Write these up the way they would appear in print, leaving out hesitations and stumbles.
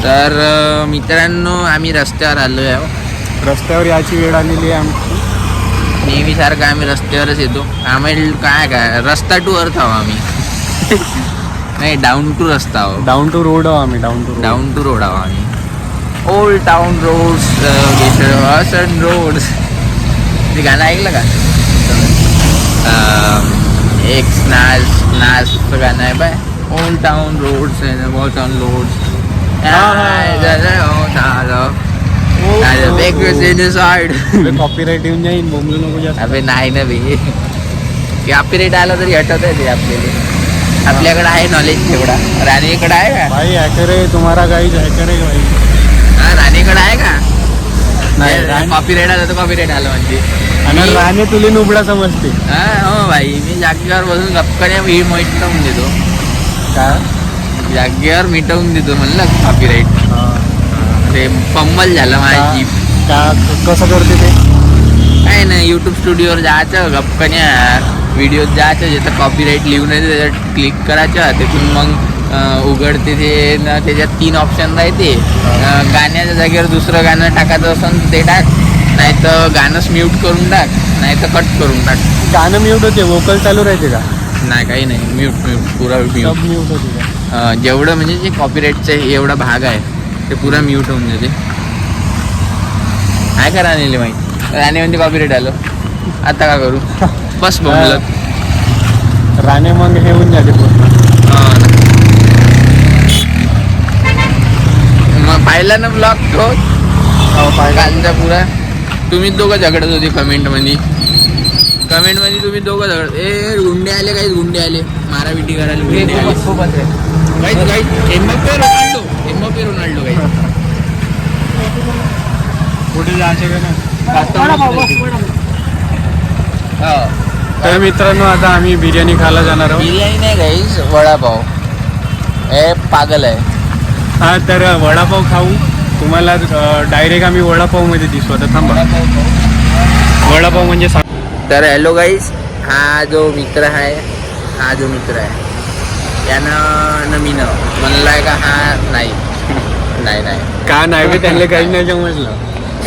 तर मित्रांनो आम्ही रस्त्यावर आलो आहे. रस्त्यावर याची वेळ आलेली आहे आमची. नेहमीसारखं आम्ही रस्त्यावरच येतो. आम्ही काय रस्ता टू अर्थ आहो आम्ही. नाही डाऊन टू रस्ता आहो. डाऊन टू रोड आहो आम्ही. डाऊन टू रोड आहो आम्ही. ओल्ड टाउन रोड्स वॉसन रोड्स. ते गाणं ऐकलं का? एक नाचचं गाणं आहे बाय. ओल्ड टाउन रोड्स वॉसन रोड्स. कॉपीराइट येऊन जाईन. बोंबलू नको जास्त. अबे नाही ना भाई. कॉपीराइट आला तरी हटत आहे ते आपल्याला. आपल्याकडे आहे नॉलेज तेवढा. राणीकडे आहे का भाई? हॅकर आहे तुम्हारा गाईज. हॅकर आहे भाई. हा राणीकडे आहे का? नाही कॉपीराइट आलं तर कॉपीराइट आलं म्हणजे. आणि राणे तुले नुबडा समजते. हा हो भाई. मी जागेवर बसून गप्पाने मिटवून देतो. काय जागेवर मिटवून देतो म्हणलं कॉपीराइट. ते पंबल झालं माझी. कसं करते ते? काय नाही यूट्यूब स्टुडिओवर जायचं गप्पाने व्हिडिओत जायचं. जिथं कॉपीराइट लिहून आहे त्याच्यात क्लिक करायचं. तिथून मग उघडते ते ना. त्याच्यात 3 ऑप्शन राहते. गाण्याच्या जागेवर दुसरं गाणं टाकायचं असेल ते टाक. नाही तर गाणंच म्यूट करून टाक. नाही तर कट करून टाक. गाणं म्यूट होते. वोकल चालू राहते का? नाही काही नाही. म्यूट पुरा म्यूट. म्यूट होते का? जेवढं म्हणजे जे कॉपीराइटचं एवढा भाग आहे ते पुरा म्यूट होऊन जाते. काय करा राणीले माहिती. राणी म्हणजे कॉपीराइट आलं. आता का करू? बस बोंबलत. राणे मग हे होऊन जाते पूर्ण. मग पाहिला ना ब्लॉग तो कालचा पुरा. तुम्ही दोघं झगडत होते कमेंटमध्ये. तुम्ही दोघं झगडत. ए गुंडे आले. काही गुंडे आले मारापिटी करायला. गुंडे आले काही. एम्बापे रोनाल्डो काही. पुढे जायचे का नाही? हो. तर मित्रांनो आता आम्ही बिर्याणी खायला जाणार आहोत. बिर्याणी नाही गाईस वडापाव. हे पागल आहे. हा तर वडापाव खाऊ. तुम्हाला डायरेक्ट आम्ही वडापावमध्ये दिसू. आता थांबा. वडापाव म्हणजे तर हॅलो गाईस. हा जो मित्र आहे यानं नमीनं म्हणलाय का? हा नाही का नाही बे? त्यांना काही नाही समजलं.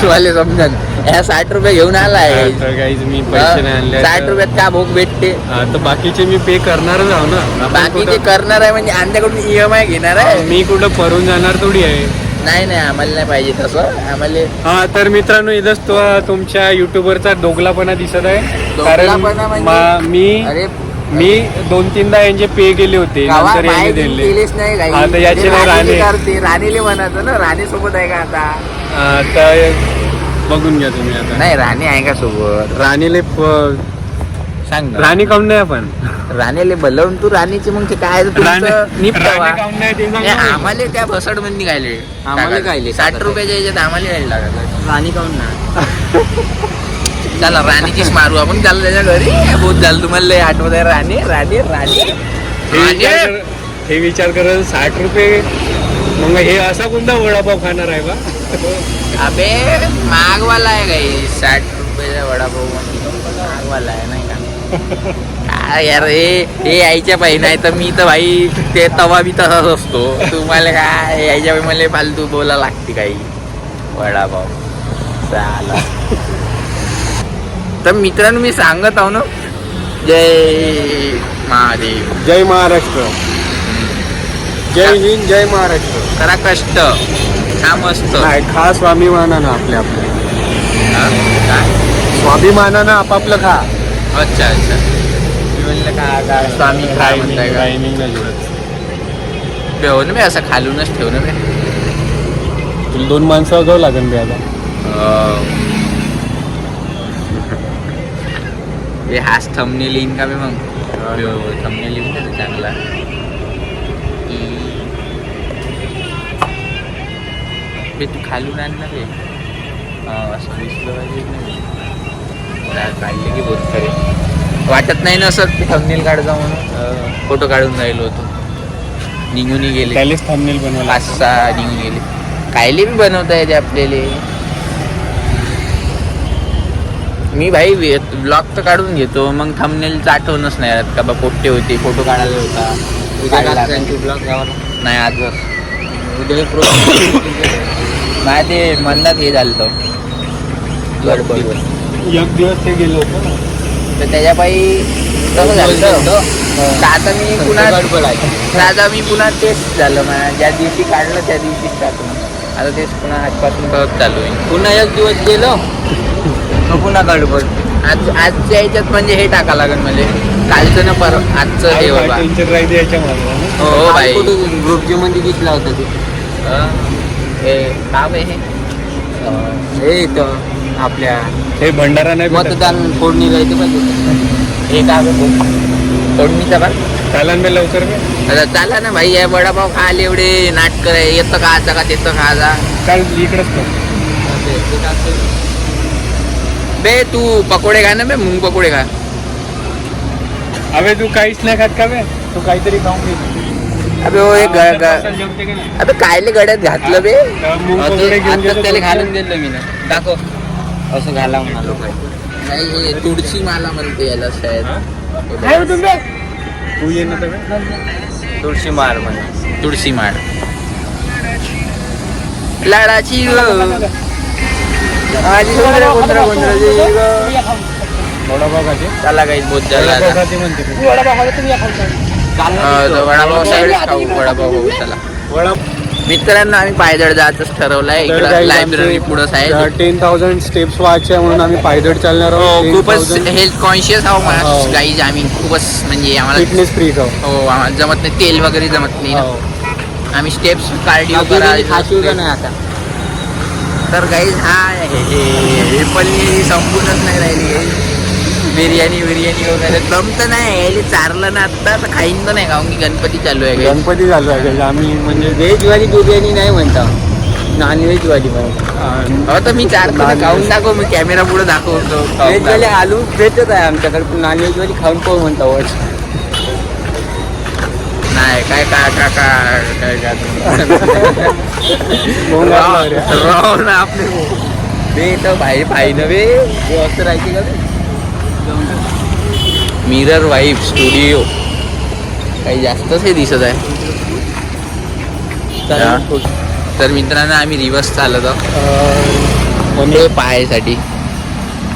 तुम्हाला समजन. ह्या 60 रुपये घेऊन आलाय. गाईज मी पैसे नाही आणले. 60 रुपयात का भोग भेटते? तर बाकीचे मी पे करणारच आहो ना. बाकीचे करणार आहे म्हणजे आमच्याकडून EMI घेणार आहे. मी कुठं परून जाणार थोडी आहे. नाही आम्हाला नाही पाहिजे तसं. आम्हाला हा तर मित्रांनो इथंच तो तुमच्या युट्यूबरचा दोगलापणा दिसत आहे. दोगलापणा म्हणजे? कारण मी 2-3दा यांचे पे केले होते. नंतर यांनी दिले. केलेच नाही काही. आता याचे नाही. राणीले म्हणायचं ना. राणी सोबत आहे का आता? तर बघून घ्या तुम्ही. आता नाही राणी आहे का सोबत? राणीले सांग ना. राणी काऊन नाही आपण? राणीले बोलवून तू राणीची मग ते काय निपटावा. आम्हाला त्या बसड मध्ये निघाले. आम्हाला काय 60 रुपयाच्या याच्यात आम्हाला यायला लागत. राणी काऊन ना. चला राणीचीच मारू आपण. चाललं त्याच्या घरी. बहुत झालं तुम्हाला आठवत आहे. राणी हे विचार करत 60 रुपये. मग हे असा कोणता वडापाव खाणार आहे बा? अबे मागवाला आहे काही. 60 रुपयाचा वडापाव मागवाला आहे नाही का? काय यार हे यायच्या पाहिजे. नाही तर मी तर भाई ते तवा बी तसाच असतो. तुम्हाला काय यायच्या पाहिजे. मला फालतू बोला लागते काही. वडापाव चाला. तर मित्रांनो मी सांगत आहो ना. जय महादेव. जय महाराष्ट्र. जय हिंद. जय महाराष्ट्र. करा कष्ट. हा मस्त. खा स्वाभिमानानं आपल्या काय स्वाभिमानानं आपापलं खा. अच्छा मी म्हणलं का स्वामी काय म्हणताय का? ठेव ना मी असं खालूनच ठेव ना मी. तुला 2 माणसं अगावं लागेल बे आता. हे हाच थंबनेल येईन का बे? मग थंबनेल येईन का चांगला? बे तू खालून आण ना बे. असं दिसलं पाहिजे. काढले की बहुत खरे वाटत नाही ना सर. ते थंबनेल काढजा म्हणून फोटो काढून राहिलो होतो. निघून गेले. त्यालेच थंबनेल बनवला. 5-6 निघून गेले. कायले बी बनवता येते आपल्याला. मी भाई ब्लॉग तर काढून घेतो. मग थंबनेलचं आठवणच नाही राहत का बा पोट्टे होते. फोटो काढायला होता. ब्लॉग नाही आजच. नाही ते म्हणतात हे झालं गडबड एक दिवस ते गेलो होतो ना. तर त्याच्या पायी तसं झालं. तर आता मी पुन्हा तेच झालं मला ज्या दिवशी काढलं त्या दिवशीच टाकलं. आता तेच पुन्हा आजपासून परत चालू आहे. पुन्हा एक दिवस गेलो पुन्हा गडबड. आजच्या याच्यात म्हणजे हे टाका लागेल म्हणजे कालचं ना आजचं हे बाबा. टेन्शन राहिली याच्यामध्ये. हो भाई ग्रुप मध्ये दिसला होता ते काम आहे हे तर आपल्या हे भंडारा नाही मतदान फोडणी जायचं पाहिजे हे काम फोडणीचा बा चालन मी लवकर मी चाला ना भाई. वडापाव खायला एवढे नाटक येतं खायचा का तेतं खायचा. काल इकडेच बे तू पकोडे खा ना बे मूंग पकोडे खा. अबे तू काहीच नाही खात का बे. तू काहीतरी खाऊन घे. अबे हो एक अबे कायले गड्यात घातलं बे. मूग पकोडे घेऊन आता त्याला घालून दिलं मी ना दाखव असं घाला म्हणालो नाही हे तुळशी माला म्हणते याला शायद. तू ये ना तर तुळशी माळ म्हणे तुळशी माळ लाडाची वडापाव खाते त्याला काही बोध वडापाव खाते म्हणते वडापाव साईड खाऊ वडापाव खाऊ चला. मित्रांनो आम्ही पायदळ जायचंच ठरवलंय इकडं लायब्ररी पुढं आहे. 10,000 स्टेप्स व्हायचे म्हणून आम्ही पायदळ चालणार आहोत. खूपच हेल्थ कॉन्शियस आहोत गाईज आम्ही खूपच म्हणजे आम्हाला फिटनेस फ्री आहोत. हो आम्हाला जमत नाही तेल वगैरे जमत नाही आम्ही स्टेप्स कार्डिओ करायला नाही आता. तर गाईज हा हे पल्ली संपूर्णच नाही राहिली. बिर्याणी वगैरे जमत नाही यायला चारलं ना आता तर खाईन तर नाही खाऊन की गणपती चालू आहे. गणपती चालू आहे आम्ही म्हणजे व्हेजवाली बिर्याणी नाही म्हणता नॉन व्हेजवाली म्हणतो. हो तर मी चारतो खाऊन दाखव मी कॅमेरा पुढे दाखवतो. व्हेजवाली आलू भेटत आहे आमच्याकडे नॉन व्हेजवाली खाऊन पाहू म्हणतो. नाही काय आपले बे तर भाई नव्हे असं राहायचे का. मिरर वाईफ स्टुडिओ काही जास्तच हे दिसत आहे. तर मित्रांनो आम्ही रिवर्स चालत आहोत पाहायसाठी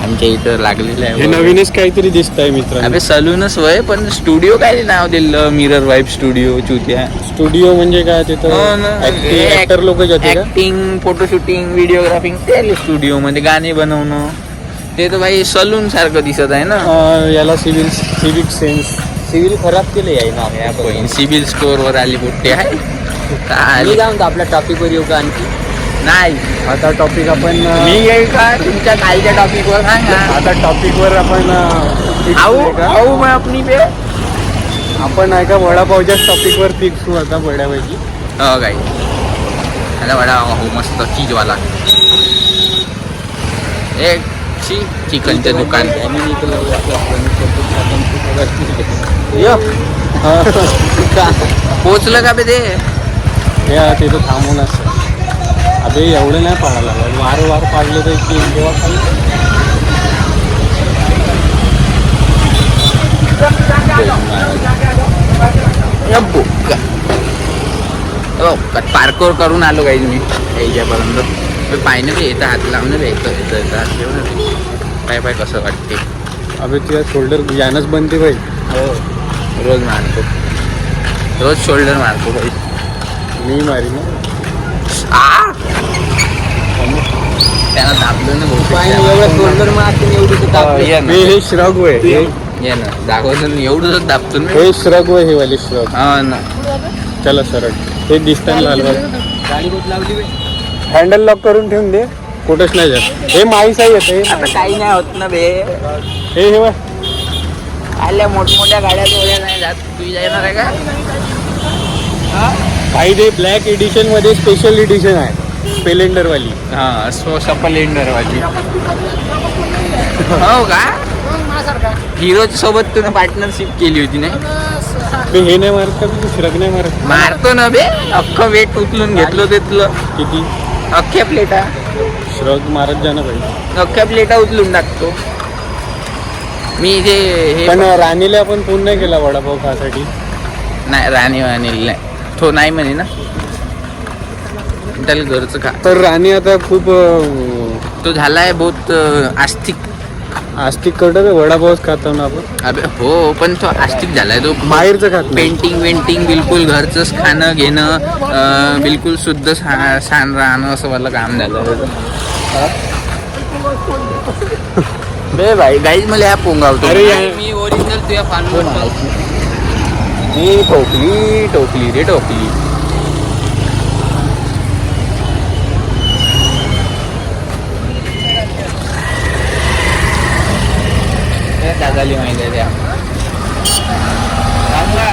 आमच्या इथं लागलेलं आहे. नवीनच काहीतरी दिसत आहे मित्रांनो. अबे सलूनच वय पण स्टुडिओ काय नाव दिलं मिरर वाईफ स्टुडिओ चुत्या. स्टुडिओ म्हणजे काय तिथं ऍक्टर लोक ऍक्टिंग फोटोशूटिंग व्हिडिओग्राफिंग ते स्टुडिओ मध्ये गाणे बनवणं ते तर भाई सलून सारखं दिसत आहे ना. याला सिविक सेन्स सिव्हिल खराब केलं आहे ना. सिव्हिल स्टोअर वर आली मोठे आहे जाऊन आपल्या टॉपिक वर येऊ का आणखी नाही. आता टॉपिक आपण मी येईल का तुमच्या कालच्या टॉपिक वर सांगा. आता टॉपिक वर आपण आपण आहे का वडापावच्या टॉपिक वर फिक्स होऊ आता बड्यापैकी. हो काही आता वडापाव हो मस्त चीजवाला एक चिकनचं दुकान. पोचलं का बे ते तिथं थांबून असतं. अबे एवढं नाही पाडायला लागलं वार पाडले तर की तेव्हा पार्कोर करून आलो काही मी याच्यापर्यंत पाहिजे बी येतं हात लावणं बी येतं पाय कसं वाटते. अबे तुझ्या शोल्डर यानच बनते भाई. हो रोज मारतो रोज शोल्डर मारतो भाई. मी मारी ना त्यांना दाबलं ना एवढं शोल्डर मारतो. हे श्रग वय ये ना दाखवतो एवढं दाबतो हे श्रग वय हे वाले श्रग. हा ना चला सरळ हे दिसतं लालबाग. गाडी कुठं लावली बे. हँडल लॉक करून ठेवून दे कुठंच नाही जात. हे माईसाई येते आता काही नाही होत ना बे. हे आल्या मोठमोठ्या गाड्या जोड्या नाही जात. तू जाणार आहे का. काही ते ब्लॅक एडिशन मध्ये स्पेशल एडिशन आहे स्प्लेंडर वाली. हा स्प्लेंडर वाली हो का. हिरोच्या सोबत तुला पार्टनरशिप केली होती नाही. हे नाही मारत का तू श्रग नाही मारत. मारतो ना बे अख्खं वेट उचलून घेतलं तिथलं किती अख्ख्या प्लेटा. श्रग मारत जाणं पाहिजे. अख्ख्या प्लेटा उचलून टाकतो मी इथे. पण राणीला आपण फोन नाही केला वडापाव खासाठी. नाही राणी नाही तो नाही म्हणे ना. त्याला घरचं खा. तर राणी आता खूप तो झालाय बहुत आस्तिक. आस्तिक कडक वडापावच खातो ना आपण. अबे हो, पण तो आस्तिक झालाय. तो बाहेरचं खात नाही. पेंटिंग बिलकुल घरचंच खाणं घेणं, बिलकुल शुद्ध छान राहणं असं मला काम झालं. बे भाई गाईज मला ह्या पोंगावतो. अरे मी ओरिजिनल तुझ्या फॉलोअर. मी टोकली रे टोकली. दादाली माहिती आहे त्या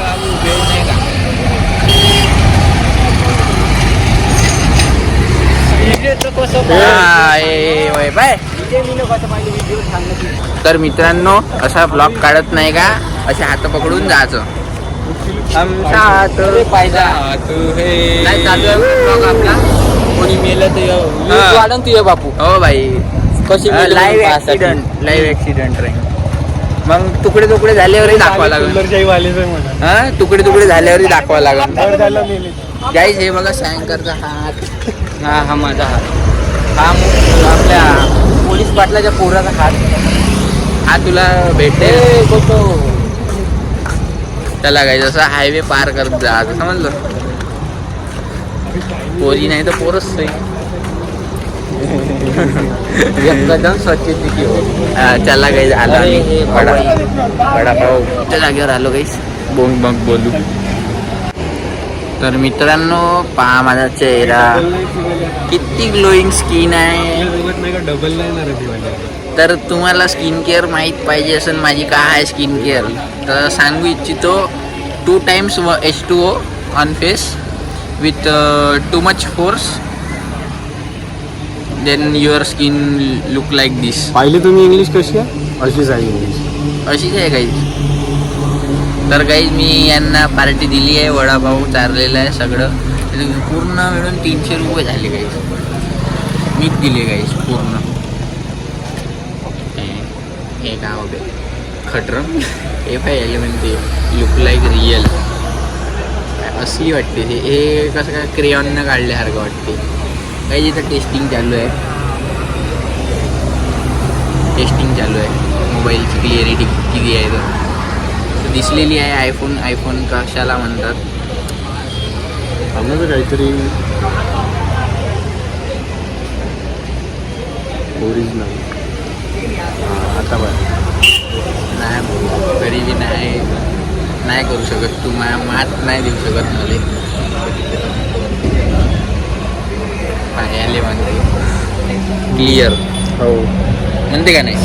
बाबू उपयोग नाही का. तर मित्रांनो, असा ब्लॉग काढत नाही का, असे हात पकडून जायचं. आमचा हात पाहिजा नाही चालू आहे ब्लॉग आपला. कोणी मेलं तर वाढन तुझ्या बापू. हो भाई, कशी लाईव्ह ऍक्सिडेंट रे. मग तुकडे झाल्यावरही दाखवा लागेल. हा, तुकडे झाल्यावरही दाखवा लागेल. गाईज हे बघा शंकरचा हात. हा माझा हात. हा आपल्या पोलीस पाटलाच्या पोराचा हात. हा तुला भेटेल. त्याला गाईज असं हायवे पार करत जा, समजलं. पोरी नाही तर पोरच एकदम स्वच्छतेची हो. चला गाईज आला वडापाव त्या जागेवर आलो गाईज. मग बोलू. तर मित्रांनो, पहा माझा चेहरा किती ग्लोईंग स्किन आहे. डबल तर तुम्हाला स्किन केअर माहीत पाहिजे असेल माझी काय आहे स्किन केअर, तर सांगू इच्छितो. 2 times H2O on face with too much force, then your skin look like this. पाहिले तुम्ही इंग्लिश कशी आहे? अशीच आहे इंग्लिश. अशीच आहे गाईज. तर गाईज मी यांना पार्टी दिली आहे. वडापाव चारलेला आहे सगळं. पूर्ण मिळून 300 रुपये झाले गाईज. मीच दिले गाईज पूर्ण. हे काय होते खटरम. हे पाहिजे म्हणते लुक लाईक रिअल. असली वाटते ते. हे कसं काय क्रेयॉननं काढल्यासारखं वाटते. काही इथं टेस्टिंग चालू आहे. मोबाईलची क्लिअरिटी किती आहे तर दिसलेली आहे. आयफोन कशाला म्हणतात आम्हाला काहीतरी ओरिजिनल. आता नाही गरीबी नाही करू शकत. तू मात नाही देऊ शकत मला. पायाले म्हणते क्लिअर हो म्हणते का नाही.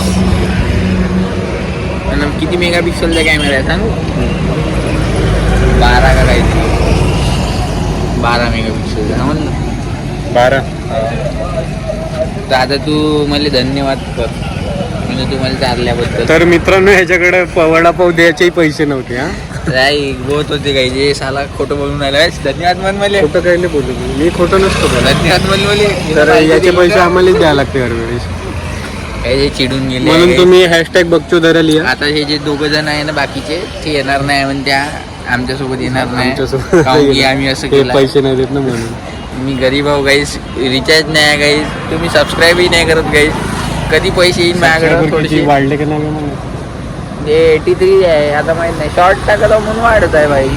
किती मेगापिक्सलचा कॅमेरा आहे सांगू? 12 का काहीतरी. 12 मेगापिक्सलचा म्हणलं. 12. तर आता तू मला धन्यवाद कर म्हणजे तू मला चारल्याबद्दल. तर मित्रांनो, ह्याच्याकडे वडापाव द्यायचेही पैसे नव्हते. हा नाही बोत होते काही जे साला खोटं बोलून राहिला. धन्यवाद म्हण मला. खोटं काही नाही बोलू मी. खोटं नसतो. धन्यवाद म्हण मला. तर याचे पैसे आम्हालाच द्यावे लागते हरवेळेस. काही जे चिडून गेले म्हणून तुम्ही हॅशटॅग बघचो धरा लिहा. आता हे जे 2 जण आहे ना बाकीचे ते येणार नाही म्हणते. आमच्यासोबत येणार नाही आमच्यासोबत काहून की आम्ही असं ते केलं. पैसे नाही देत ना म्हणून. मी गरीब आहो गाईस. रिचार्ज नाही आहे गाईस. तुम्ही सबस्क्राईबही नाही करत गाईस. कधी पैसे येईन माझ्याकडे थोडेसे. वाढले का नाही? 83 आहे आता माहित नाही. शॉर्ट टाकला म्हणून वाढत आहे भाई.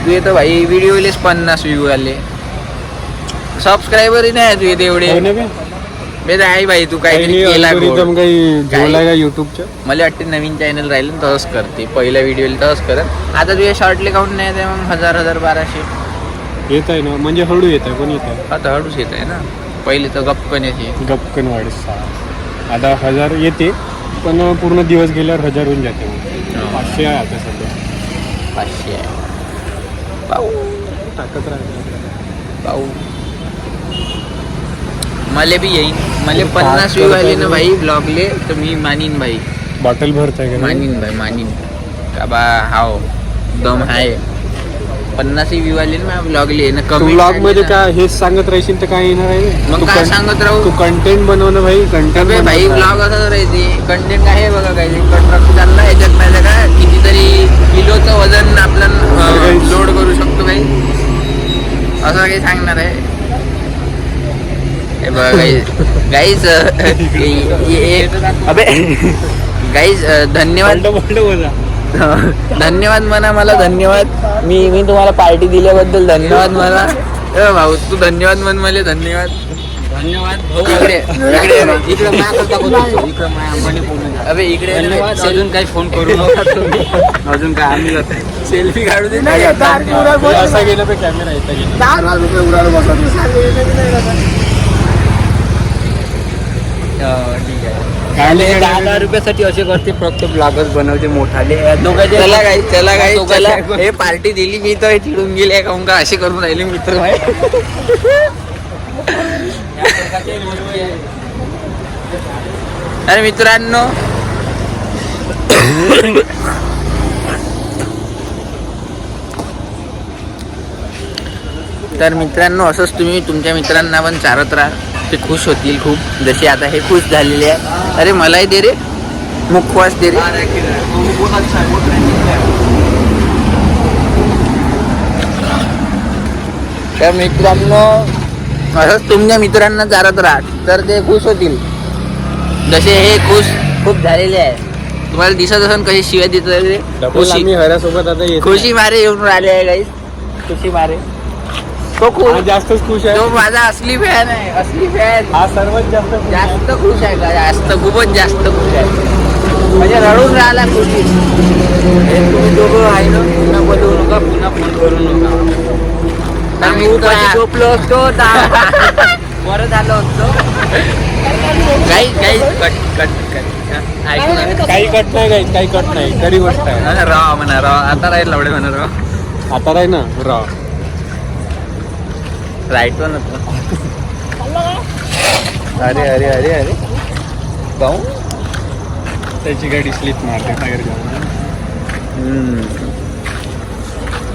तू येतो भाई व्हिडिओलेच 50 व्ह्यू आले. सबस्क्रायबरही नाही तू येते एवढे. बे आहे भाई. तू काहीतरी केला का युट्यूबच्या. मला वाटते नवीन चॅनल राहिलं तसंच करते. पहिल्या व्हिडिओला तसंच करत. आता तुझ्या शॉर्टले काउंट नाही आहे मग 1000 1200 येत आहे ना. म्हणजे हळू येत आहे पण येत आहे. आता हळूच येत आहे ना. पहिले तर गप्पन येते. गपकन वाढत. आता 1000 येते पण पूर्ण दिवस गेल्यावर 1000 होऊन जाते. 500 आहे आता सध्या. 500 आहे. पाहू टाकत पाहू. मला बी येईन. मला 50 व्ह्यू आले ना भाई ब्लॉगले तर मी मानीन भाई. बॉटल भरत आहे का? मानीन भाई मानीन का बा. हाव दम आहे. 50 व्ह्यू आले ना ब्लॉगले ना. तू ब्लॉग मध्ये काय हेच सांगत राहशील तर काय येणार आहे? मग काय सांगत राहू? तू कंटेंट बनवणं भाई. कंटेंट भाई ब्लॉग असंच राहते. कंटेंट काय आहे बघा काही कंट्रक्ट चालला याच्यात नाही का. कितीतरी किलोचं वजन आपलं लोड करू शकतो काही असं काही सांगणार आहे. गाईज अबे गाईज धन्यवाद धन्यवाद म्हणा मला धन्यवाद मी तुम्हाला पार्टी दिल्याबद्दल धन्यवाद म्हणा भाऊ तू धन्यवाद म्हण मला धन्यवाद इकडे अबे इकडे अजून काही फोन करू नका अजून काय आम्ही सेल्फी काढू दे असा गेला पे कॅमेरा येता ठीक आहे 10,000 रुपयासाठी असे करते फक्त ब्लॉगर्स बनवते मोठाले चला चला हे पार्टी दिली मी तर चिडून गेले काहून का असे करून राहिले मित्र अरे मित्रांनो तर मित्रांनो असंच तुम्ही तुमच्या मित्रांना पण चारत राहा ते खुश होतील खूप जसे आता हे खुश झालेले आहे अरे मलाही दे रे मुखवास दे रे तर मित्रांनो असंच तुमच्या मित्रांना चारत राहा तर ते खुश होतील जसे हे खुश खूप झालेले आहे तुम्हाला दिसत असून कशी शिव्या देत आम्ही हऱ्यासोबत आता येतो खुशी मारे येऊन राहिले आहे गाईस खुशी मारे तो खूप जास्तच खुश आहे तो माझा असली फॅन आहे असली फॅन हा सर्वात जास्त खुश आहे का जास्त खूपच जास्त खुश आहे म्हणजे रडून राहिला खुशी तुम्ही दोघं आहे ना पुन्हा बोलवू नका पुन्हा फोन करू नका आम्ही झोपलो असतो बरं झालं असतो काही कट काही कट नाही खरी गोष्ट आहे राव म्हणा राव आता राहील लवडे म्हणा राव आता राही ना राव राईट पण अरे अरे अरे अरे पाहू त्याची गाडी स्लिप मारते टायर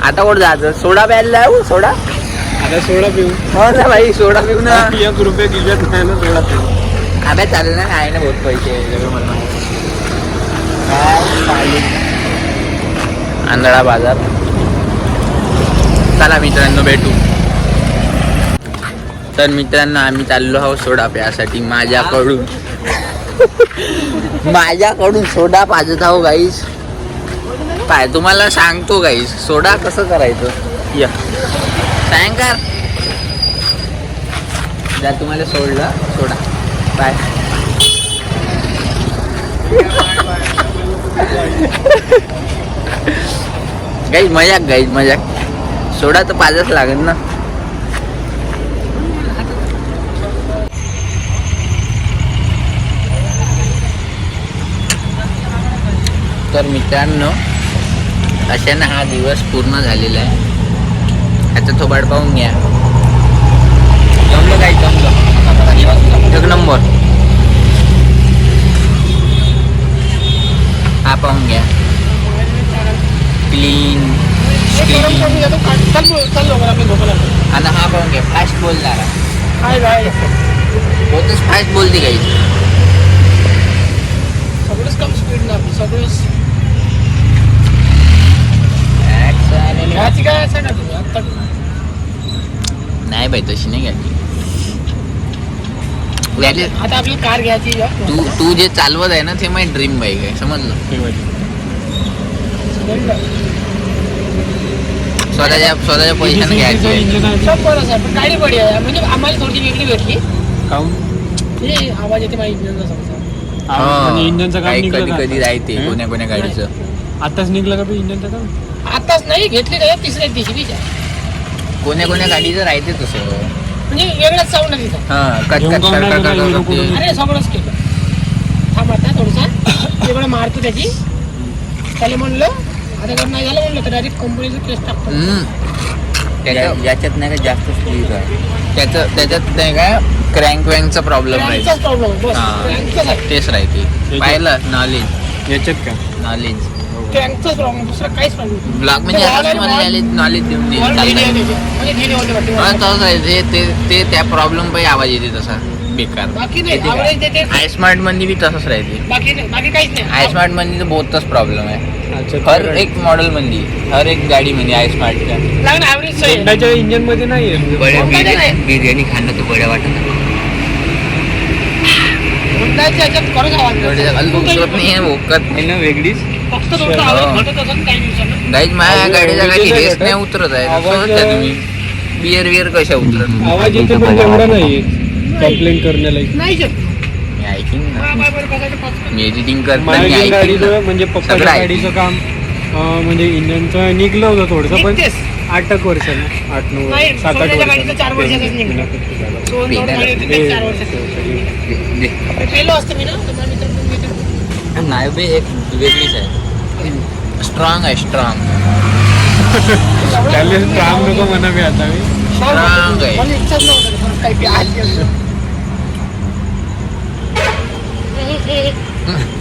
आता कोण जायचं सोडा प्यायला जाऊ सोडा आता सोडा पिऊ हो ना भाई सोडा पिऊ ना 1 रुपये गिजत नाही ना सोडा पिऊ अबे चालेल ना आहे ना बहुत पैसे मला आंधळा बाजार चला मित्रांनो भेटू तर मित्रांनो आम्ही चाललो आहोत सोडा प्यासाठी माझ्याकडून सोडा पाजत आहो गाईस काय तुम्हाला सांगतो गाईस सोडा कसं करायचं या सांग जर तुम्हाला सोडलं सोडा बाय गाईज मजाक सोडा तर पाजच लागेल ना तर मित्रांनो अशानं हा दिवस पूर्ण झालेला आहे ह्याचा थोबाड पाहून घ्या जमलं काही जमलं एक नंबर हा पाहून घ्या क्लीन आणि हा पाहून घ्या फास्ट बोलणारा होतच फास्ट बोलते काही सगळंच कम स्पीड ना सगळंच घ्यायची काय असं ना तुम्ही आत्ता नाही बाई तशी नाही घ्यायची आता आपली कार घ्यायची तू जे चालवत आहे ना ते माझी ड्रीम बाईक आहे समजलं स्वतःच्या पैशाने घ्यायची सब बरं पण गाडी बडी आहे म्हणजे आम्हाला थोडी वेगळी भेटली हे आवाज येते माझ्या इंजिनचा समजा इंजनचं काम कधी निघलं कधी राहते कोण्या गाडीचं आताच निघलं का तू इंजनचं काम आताच नाही घेतली तर तिसऱ्या दिवशी बीच कोण्या गाडीचं राहते तसं म्हणजे वेगळाच साऊंड आहे तिथं हा कट अरे सगळंच केलं थांब आता थोडंसं वेगळं मारतो त्याची त्याला म्हणलं आता जर नाही झालं म्हणलं तर डायरेक्ट कंपनीचं केस टाकतो याच्यात नाही का जास्त स्पीड आहे त्याच्यात नाही का क्रँक वँकचा प्रॉब्लेम राहील प्रॉब्लेम बस हा. क्रँकचाच आहे तेच राहते पाहिलं नॉलेज याच्यात का नॉलेज क्रँकचाच प्रॉब्लेम दुसरा काहीच प्रॉब्लेम ब्लॉग म्हणजे नॉलेज देऊन देईल तसंच आहे ते त्या प्रॉब्लेम पाहिजे आवाज येते तसा बेकार बाकी नाही आवडेल देते आय स्मार्ट मध्ये बी तसंच राहते बाकी नाही बाकी काहीच नाही आय स्मार्ट मध्ये तर बहुतच प्रॉब्लेम आहे अच्छा हर एक मॉडेल मध्ये हर एक गाडी मध्ये आय स्मार्टच्या लागणार ॲव्हरेज होंडाच्या इंजन मध्ये नाहीये बिर्याणी खाणं तर बड्या वाटत गाड्याच्या ह्याच्यात खरंच आवाज येतो. गाडीच्या खाली उतरत नाही आहे, भोकत नाही ना वेगळीच. फक्त थोडंसं आवाज घटत असेल काही दिवसानं. गाईज माझ्या गाडीच्या खाली हेच नाही उतरत आहे. आवाज- समजता तुम्ही बियर कशा उतरत आवाज येते पण तेवढा नाही कंप्लेंट करण्याला. नाही शेत. मी ऐकीन ना, बरोबर बघायचं पाच. मी एडिटिंग करताना माझ्या ऐकीन गाडीचं ना. म्हणजे पप्पाच्या सगळं ऐकीन. गाडीचं काम म्हणजे इंजनचं निघलं होतं थोडंसं पण निघतेच. 8 वर्षानं 8-9 नाही, 7-8 सोन्याच्या गाडीचं 4 वर्षाचंच निघलं. वर्ष दोन गाडी होती ते 4 वर्षाची. दे. पेलो असतं मी ना तुम्हाला मित्र पण मित्र. नाही बे, एक वेगळीच आहे. स्ट्रॉंग आहे, स्ट्रॉंग. त्याला काम नको म्हणा मी आता मी Strong आहे. मला इच्छाच नव्हतं परत काही प्यायची असं.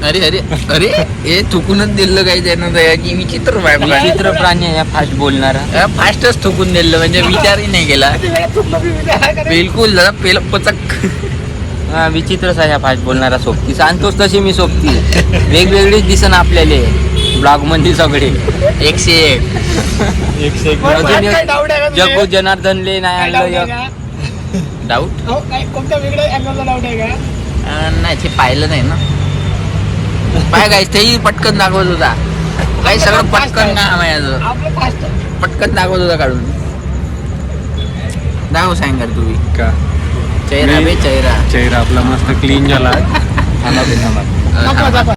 अरे अरे अरे हे चुकूनच दिलं काही त्यानं दया की विचित्र विचित्र प्राणी आहे फास्ट बोलणारा. फास्टच थुकून दिलं, म्हणजे विचारही नाही केला किती वेळा चुकलं मी विचार आहे का नाही? बिलकुल. जरा पेलं पचक. हा विचित्रच आहे ह्या फास्ट बोलणारा सोबती. सांगतोच तशी मी सोबती वेगवेगळीच दिसन आपल्याला ब्लॉग मध्ये सगळे. 101. 101 बरं, अजून बाहेर एक काय doubt आहे का तुझे? जगू जनार्दनले नाही काय doubt आणलं आहे एक. का? डाऊट हो, काय कोणत्या वेगळ्या अँगलचा डाऊट आहे का? नाही, ते पाहिलं नाही ना. पाय काय तेही पटकन दाखवत होता. काही सगळं पटकन ना माझ्याचं आपलं फास्ट पटकन दाखवत होता काढून. दाखव सांग तुम्ही का चेहरा बे चेहरा. चेहरा आपला मस्त क्लीन झाला. थांबा बे, थांबा. थांबा. दाखवा